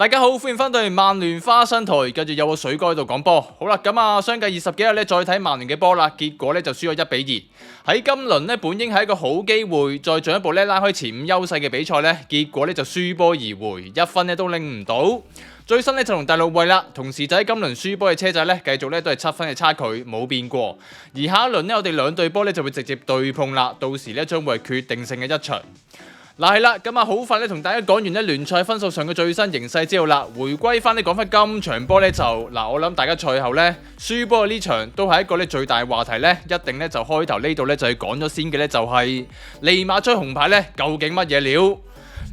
大家好，歡迎翻到嚟曼聯花生台，繼續有我水哥喺度講波。好啦，咁啊，相繼20幾日咧，再睇曼聯嘅波啦，結果咧就輸咗1-2。喺今輪咧，本應係一個好機會，再進一步咧拉開前5優勢嘅比賽咧，結果咧就輸波而回，1分咧都拎唔到。最新咧就同第6位啦，同時就喺今輪輸波嘅車仔咧，繼續咧都係7分嘅差距，冇變過。而下一輪咧，我哋兩隊波咧就會直接對碰啦，到時咧將會係決定性嘅一場。嗱係啦，咁啊好快咧，同大家講完咧聯賽分數上嘅最新形勢之後啦，回歸翻咧講翻今場波咧就嗱，我諗大家賽後咧輸波呢場都係一個咧最大話題咧，一定咧就開頭呢度咧就係講咗先嘅咧，就係利馬吹紅牌咧究竟乜嘢料？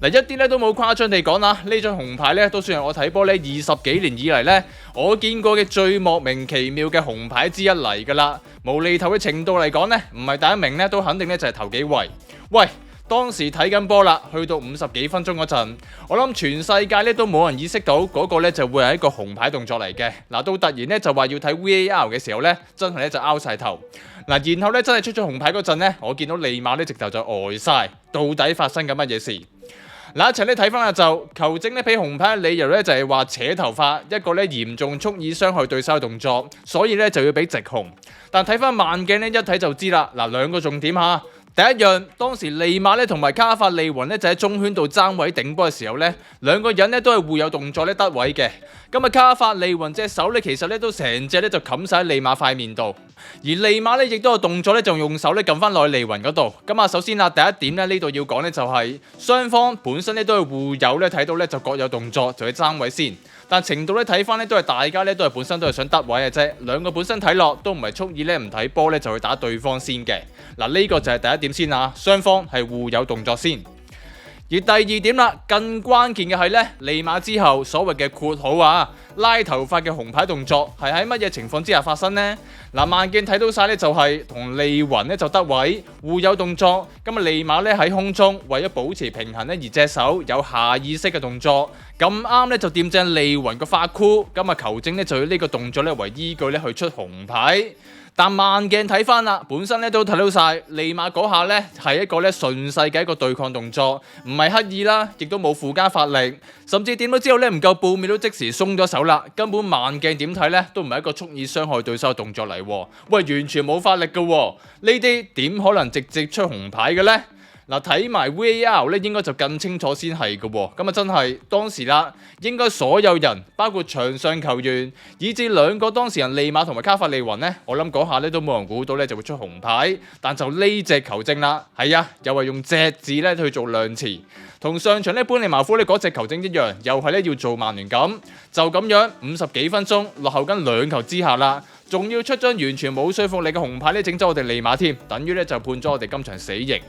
嗱，一啲咧都冇誇張地講啦，呢張紅牌咧都算係我睇波咧20幾年以嚟咧我見過嘅最莫名其妙嘅紅牌之一嚟㗎啦。無厘頭嘅程度嚟講咧，唔係第一名咧都肯定咧就係頭幾位。喂！當時睇緊波啦，去到50幾分鐘嗰陣，我諗全世界咧都冇人意識到嗰個咧就會係一個紅牌動作嚟嘅。嗱，到突然咧就話要睇 VAR 嘅時候咧，真係咧就拗晒頭。嗱，然後咧真係出咗紅牌嗰陣咧，我見到利馬咧直頭就呆晒，到底發生緊乜嘢事？嗱，一齊咧睇翻下就球證咧俾紅牌嘅理由咧就係話扯頭髮，一個咧嚴重蓄意傷害對手嘅動作，所以咧就要俾直紅。但睇翻慢鏡咧一睇就知啦。嗱，兩個重點嚇。第一樣，當時利馬咧同埋卡法利雲咧就喺中圈度爭位頂波嘅時候咧，兩個人咧都係互有動作咧得位嘅。咁啊卡法利雲隻手咧其實咧都成隻咧就冚晒喺利馬塊面度，而利馬咧亦都有動作咧就用手咧撳翻落去利雲嗰度。咁啊首先啊第一點咧呢度要講咧就係雙方本身咧都係互有咧睇到咧就各有動作，就去爭位先。但程度咧睇翻咧都係大家咧都係本身都係想得位嘅啫，兩個本身睇落都唔係蓄意咧唔睇波咧就去打對方先嘅。嗱，呢個就係第一點先啊，雙方係互有動作先。而第二點啦，更關鍵嘅係咧，利馬之後所謂嘅括號啊拉頭髮嘅紅牌動作係喺乜嘢情況之下發生呢？嗱，慢鏡睇到晒咧就係同利雲咧就得位，互有動作。咁啊利馬咧喺空中為咗保持平衡咧而隻手有下意識嘅動作，咁啱咧就掂正利雲個髮箍，咁啊球證咧就要呢個動作咧為依據咧去出紅牌。但慢鏡睇翻啦，本身咧都睇到晒利馬嗰下咧係一個咧順勢嘅一個對抗動作，唔係刻意啦，亦都冇附加發力，甚至點咗之後咧唔夠半秒都即時鬆咗手啦，根本慢鏡點睇咧都唔係一個蓄意傷害對手嘅動作嚟喎，喂完全冇發力嘅喎，呢啲點可能直接出紅牌嘅咧？嗱，睇埋 VAR 咧，應該就更清楚先係嘅喎。咁啊，真係當時啦，應該所有人，包括場上球員，以至兩個當事人利馬同埋卡法利雲咧，我諗嗰下咧都冇人估到咧就會出紅牌。但就呢隻球證啦，係啊，又係用隻字咧去做量詞，同上場咧般尼茅夫咧嗰隻球證一樣，又係咧要做曼聯咁，就咁樣50幾分鐘落後緊2球之下啦。仲要出張完全冇說服力嘅紅牌咧，整走我哋利馬添，等於咧就判咗我哋今場死刑。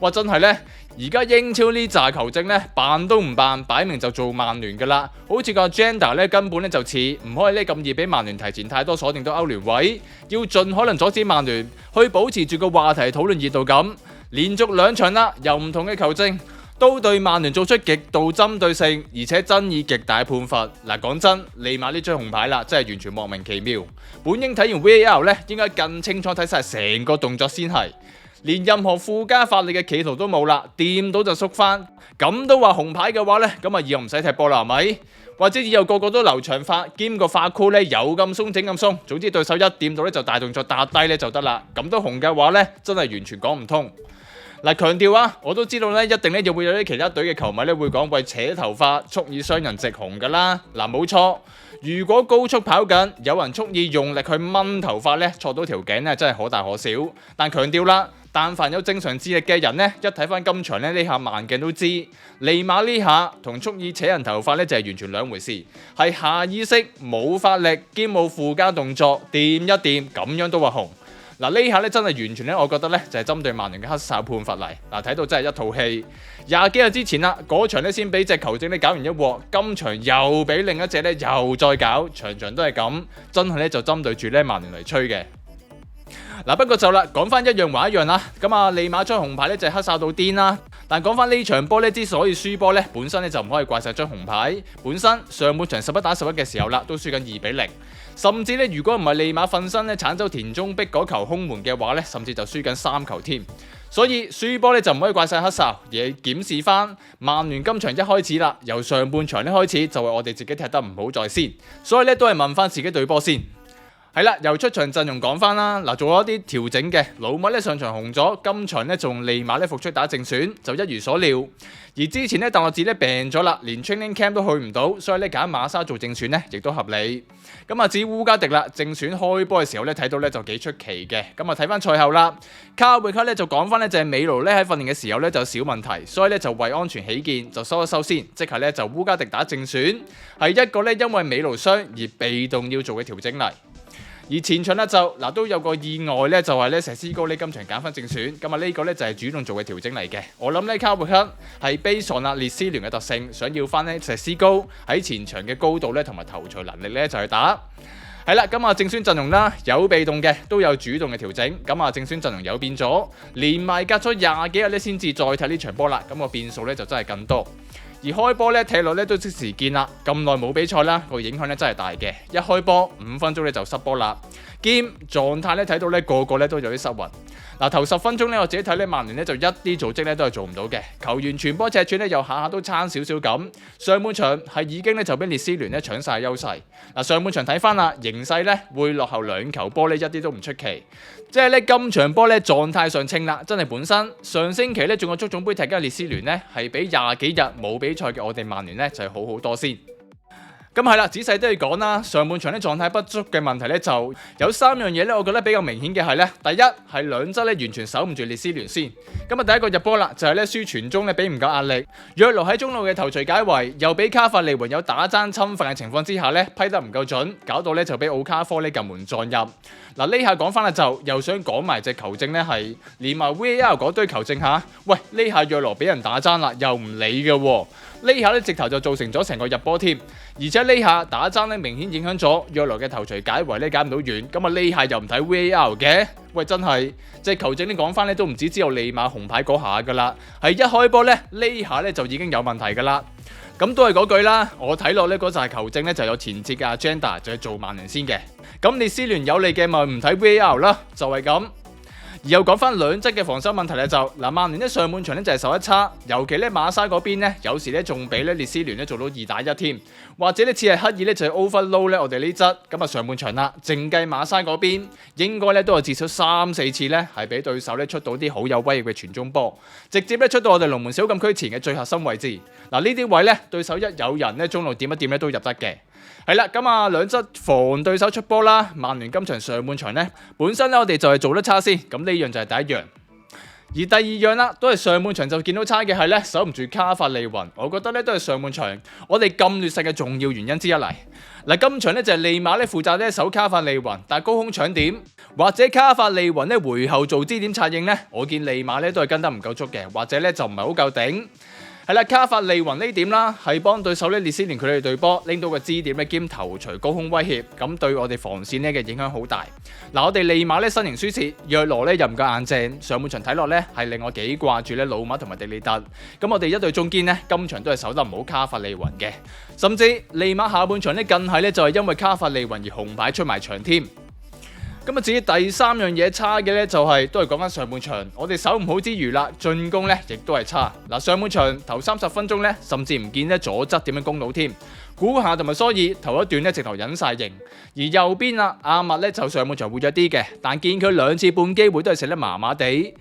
哇！真係咧，而家英超呢紮球證咧，扮都唔扮，擺明就做曼聯噶啦。好似個 agenda 咧，根本咧就似唔可以咧咁易俾曼聯提前太多鎖定到歐聯位，要盡可能阻止曼聯去保持住個話題討論熱度咁。連續2場啦，由唔同嘅球證都對曼聯做出極度針對性，而且爭議極大判罰。嗱，講真，利馬呢張紅牌啦，真係完全莫名其妙。本應睇完 VAR 咧，應該更清楚睇晒成個動作先係，連任何附加法力嘅企圖都冇啦，掂到就縮翻，咁都話紅牌嘅話咧，咁啊以後唔使踢波啦，係咪？或者以後個個都留長髮，兼個髮箍咧有咁鬆整咁鬆，總之對手一掂到咧就大動作打低咧就得啦。咁都紅嘅話咧，真係完全講唔通。嗱，強調啊，我都知道咧，一定咧就會有啲其他隊嘅球迷咧會講喂，扯頭髮蓄意傷人直紅㗎啦。嗱，冇錯，如果高速跑緊，有人蓄意用力去掹頭髮咧，挫到條頸咧，真係可大可小。但強調啦，但凡有正常智力嘅人咧，一睇翻今場咧呢下慢鏡都知，利馬呢下同蓄意扯人頭髮咧就係完全兩回事，係下意識冇發力兼冇附加動作，掂一掂咁樣都話紅。嗱，呢下咧真係完全咧，我覺得咧就係針對曼聯嘅黑哨判罰嚟。嗱，睇到真係一套戲。20幾日之前啦，嗰場咧先俾隻球證咧搞完一鑊，今場又俾另一隻咧又再搞，場場都係咁，真係咧就針對住咧曼聯嚟吹嘅。嗱，不過就啦，講翻一樣還一樣啦。咁啊，利馬張紅牌咧就係黑哨到癲啦。但講翻呢場波呢，之所以輸波呢，本身呢就唔可以怪晒張紅牌。本身上半場11打11嘅時候啦，都輸緊2-0，甚至呢，如果唔係利馬瞓身呢，鏟走田中碧嗰球空門嘅話呢，甚至就輸緊3球添。所以輸波呢就唔可以怪晒黑哨，而係檢視翻曼聯今場一開始啦，由上半場呢開始就係我哋自己踢得唔好在先，所以呢都係問翻自己隊波先。係啦，由出場陣容講翻啦，嗱做咗一啲調整嘅，老麥咧上場紅咗，今場咧仲利馬咧復出打正選，就一如所料。而之前咧鄧樂智咧病咗啦，連 training camp 都去唔到，所以咧揀馬沙做正選咧，亦都合理。咁啊至於烏加迪啦，正選開波嘅時候咧睇到咧就幾出奇嘅。咁啊睇翻賽後啦，卡貝克咧就講翻咧就係美奴咧喺訓練嘅時候咧就有小問題，所以咧就為安全起見就收一收先，即係咧就烏加迪打正選，係一個咧因為美奴傷而被動要做嘅調整嚟。而前場咧就都有個意外咧，就係咧石斯高呢今場揀翻正選，咁啊呢個咧就係主動做嘅調整嚟嘅。我諗咧卡貝克係based on列斯聯嘅特性，想要翻咧石斯高喺前場嘅高度咧同埋頭槌能力咧就去打。係啦，咁啊正選陣容啦，有被動嘅都有主動嘅調整，咁啊正選陣容有變咗，連埋隔咗20幾日咧先至再踢呢場波啦，咁個變數咧就真係更多。而開波咧踢落咧都即時見啦，咁耐冇比賽啦，個影響咧真係大嘅。一開波5分鐘咧就失波啦，兼狀態咧睇到咧個個咧都有啲失魂。頭10分鐘咧我自己睇咧曼聯咧就一啲組織咧都係做唔到嘅，球員傳波尺寸咧又下下都差少少咁。上半場係已經咧就俾列斯聯咧搶晒優勢。上半場睇翻啦，形勢咧會落後2球波咧一啲都唔出奇。即係咧今場波咧狀態上稱啦，真係本身上星期咧仲有足總杯踢緊嘅列斯聯咧係比20幾日冇比賽嘅我哋曼聯咧就係好好多先。咁係啦，仔細都要講啦。上半場咧狀態不足嘅問題咧就有3樣嘢咧，我覺得比較明顯嘅係咧，第一係兩側咧完全守唔住列斯聯先。咁啊第一個入波啦，就係咧輸傳中咧俾唔夠壓力，約羅喺中路嘅頭槌解圍，又俾卡法利雲有打爭侵犯嘅情況之下咧批得唔夠準，搞到咧就俾奧卡科呢撳門撞入。呢下講翻啦，就又想講埋隻球證咧係連埋 VAR 嗰堆球證下，喂呢下約羅俾人打爭啦，又唔理嘅喎。呢下咧直頭就造成咗成個入波添，而且呢下打爭咧明顯影響咗約羅嘅頭槌解圍咧解唔到遠，咁啊呢下又唔睇 VAR 嘅，喂真係即係球證咧講翻咧都唔止只有利馬紅牌嗰下噶啦，係一開波咧呢下咧就已經有問題噶啦。咁都係嗰句啦，我睇落咧嗰陣球證咧就有前設嘅 agenda 就係做曼聯先嘅，咁列斯聯有利嘅咪唔睇 VAR 啦，就係咁。而又講翻兩側嘅防守問題咧，就曼聯咧上半場咧就係守得差，尤其咧馬沙嗰邊咧有時咧仲比咧列斯聯咧做到2打1添，或者咧似係刻意咧就係 overload 咧我哋呢側。咁啊上半場啦，淨計馬沙嗰邊應該咧都係至少3-4次咧係俾對手咧出到啲好有威脅嘅傳中波，直接咧出到我哋龍門小禁區前嘅最核心位置。呢啲位咧對手一有人咧中路點一點咧都入得嘅。係啦，咁啊兩側防對手出波啦。曼聯今場上半場咧本身咧我哋就係做得差先，咁呢樣就係第一樣。而第二樣啦，都係上半場就見到差嘅係咧守唔住卡法利雲，我覺得咧都係上半場我哋咁劣勢嘅重要原因之一嚟。今場咧就係利馬咧負責咧守卡法利雲，但係高空搶點或者卡法利雲咧回後做支點策應咧，我見利馬咧都係跟得唔夠足嘅，或者咧就唔係好夠頂。係啦，卡法利雲呢點啦，係幫對手咧列斯聯佢哋隊波拎到個支點咧兼頭槌高空威脅，咁對我哋防線咧嘅影響好大。我哋利馬咧身形輸蝕，約羅咧又唔夠硬淨，上半場睇落咧係令我幾掛住咧老馬同埋迪利特。咁我哋一隊中堅咧今場都係守得唔好卡法利雲嘅，甚至利馬下半場咧更係咧就係因為卡法利雲而紅牌出埋場添。咁啊，至於第3樣嘢差嘅咧，就係都係講翻上半場，我哋守唔好之餘啦，進攻咧亦都係差。上半場頭30分鐘咧，甚至唔見咧左側點樣攻到添。古夏同埋蘇爾頭一段咧直頭隱晒形，而右邊阿麥咧就上半場活躍啲嘅，但見佢2次半機會都係射得麻麻地。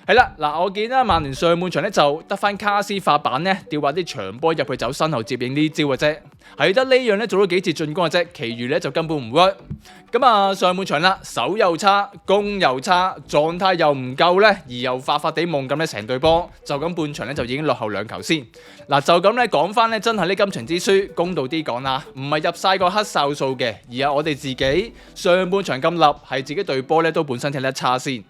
係啦，我見曼聯上半場咧就得翻卡斯發板咧，吊下啲長波入去走身後接應呢招嘅啫，係得呢樣咧做咗幾次進攻嘅啫，其餘咧就根本唔 work。咁上半場啦，手又差，攻又差，狀態又唔夠咧，而又發發地夢咁咧，成隊波就咁半場咧就已經落後2球先。就咁咧講翻咧，真係呢今場之輸，公道啲講啦，唔係入晒個黑哨數嘅，而係我哋自己上半場咁立，係自己隊波咧都本身踢得差先。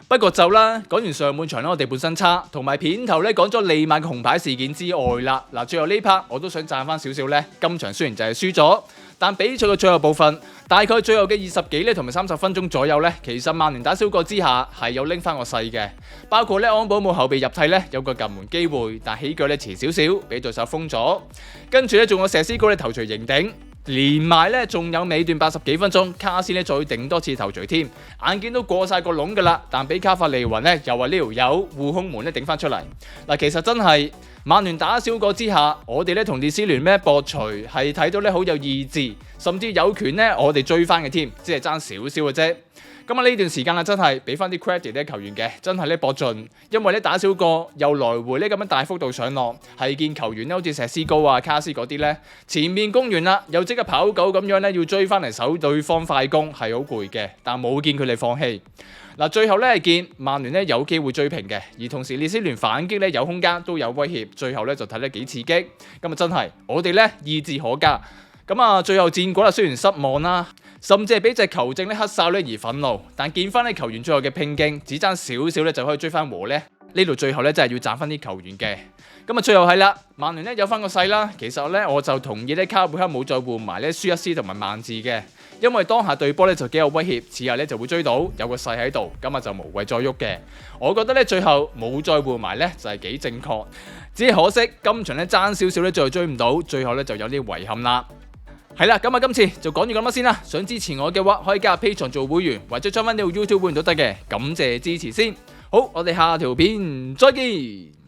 不過就啦，講完上半場咧，我哋本身差，同埋片頭咧講咗利馬嘅紅牌事件之外啦，最後呢 part 我都想讚翻少少咧。今場雖然就係輸咗，但比賽嘅最後部分，大概最後嘅20幾咧同埋30分鐘左右咧，其實曼聯打少個之下係有拎翻個勢嘅，包括咧安保姆後備入替咧有個近門機會，但起腳咧遲少少，俾對手封咗。跟住咧仲有謝斯高咧頭槌迎頂，連埋咧仲有尾段80幾分鐘，卡斯咧再頂多次頭槌添，眼見都過晒個籠噶啦，但俾卡法利雲咧又話呢條友護空門咧頂翻出嚟。嗱，其實真係曼聯打少個之下，我哋咧同列斯聯咩搏錘係睇到咧好有意志，甚至有權咧我哋追翻嘅添，只係爭少少嘅啫。咁啊呢段時間啊真係俾翻啲 credit 咧球員嘅，真係咧搏盡，因為咧打少個又來回咧咁樣大幅度上落，係見球員咧好似石斯高啊、卡斯嗰啲咧前面攻完啦，又即刻跑狗咁樣咧要追翻嚟守對方快攻，係好攰嘅，但冇見佢哋放棄。嗱，最後咧係見曼聯咧有機會追平嘅，而同時列斯聯反擊咧有空間都有威脅，最後咧就睇得幾刺激。咁啊真係我哋咧意志可嘉。咁啊最後戰果啊雖然失望啦，甚至係俾隻球證咧黑哨咧而憤怒，但見翻咧球員最後嘅拼勁，只爭少少咧就可以追翻和咧。呢度最後咧真係要讚翻啲球員嘅。咁啊最後係啦，曼聯咧有翻個勢啦。其實咧我就同意咧卡貝克冇再換埋咧舒一斯同埋曼治嘅，因為當下對波咧就幾有威脅，次日咧就會追到，有個勢喺度，咁啊就無謂再喐嘅。我覺得咧最後冇再換埋咧就係幾正確，只係可惜今場咧爭少少咧最後追唔到，最後咧就有啲遺憾啦。係啦，咁啊今次就講住咁多先啦。想支持我嘅話，可以加入 Patreon 做會員，或者將翻呢個 YouTube 會員都得嘅。感謝支持先。好，我哋下條片再見。